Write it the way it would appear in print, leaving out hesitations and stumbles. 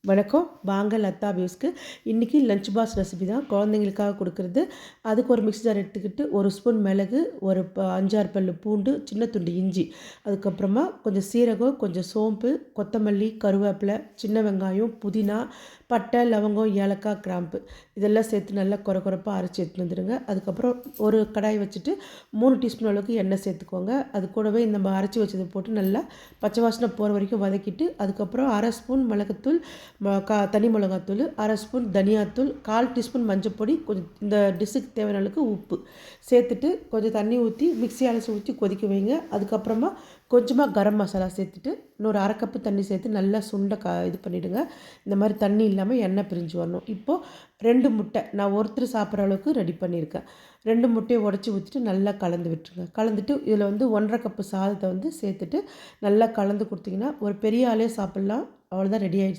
வணக்கம். வாங்க லதா வியூஸ்க்கு. இன்றைக்கி லஞ்ச் பாக்ஸ் ரெசிபி தான் குழந்தைங்களுக்காக கொடுக்குறது. அதுக்கு ஒரு மிக்ஸி ஜார் எடுத்துக்கிட்டு, ஒரு ஸ்பூன் மிளகு, ஒரு 5, 6 பல்லு பூண்டு, சின்ன துண்டு இஞ்சி, அதுக்கப்புறமா கொஞ்சம் சீரகம், கொஞ்சம் சோம்பு, கொத்தமல்லி, கருவேப்பிலை, சின்ன வெங்காயம், புதினா, பட்டை, லவங்கம், ஏலக்காய், கிராம்பு இதெல்லாம் சேர்த்து நல்லா கொரப்பாக அரைச்சி எடுத்துன்னு வந்துடுங்க. அதுக்கப்புறம் ஒரு கடாய் வச்சுட்டு 3 டீஸ்பூன் அளவுக்கு எண்ணெய் சேர்த்துக்கோங்க. அது கூடவே நம்ம அரைச்சி வச்சதை போட்டு நல்லா பச்சை வாசனை போகிற வரைக்கும் வதக்கிட்டு, அதுக்கப்புறம் 1/2 ஸ்பூன் மிளகுத்தூள், தனி மிளகாத்தூள், 1/2 ஸ்பூன் தனியாத்தூள், 1/4 டீஸ்பூன் மஞ்சப்பொடி, கொஞ்சம் இந்த டிஷ்ஷுக்கு தேவையான அளவுக்கு உப்பு சேர்த்துட்டு கொஞ்சம் தண்ணி ஊற்றி மிக்ஸி அலசி ஊற்றி கொதிக்க வைங்க. அதுக்கப்புறமா கொஞ்சமாக கரம் மசாலா சேர்த்துட்டு இன்னொரு 1/2 கப்பு தண்ணி சேர்த்து நல்லா சுண்டை இது பண்ணிவிடுங்க. இந்த மாதிரி தண்ணி இல்லாமல் எண்ணெய் பிரிஞ்சு வரணும். இப்போது 2 முட்டை, நான் ஒருத்தர் சாப்பிட்ற அளவுக்கு ரெடி பண்ணியிருக்கேன். 2 முட்டையை உடச்சி ஊற்றிட்டு நல்லா கலந்து விட்டுருங்க. கலந்துட்டு இதில் 1/2 கப்பு சாதத்தை சேர்த்துட்டு நல்லா கலந்து கொடுத்தீங்கன்னா ஒரு பெரிய ஆளே சாப்பிட்லாம். அவ்வளோதான், ரெடி ஆகிடுச்சு.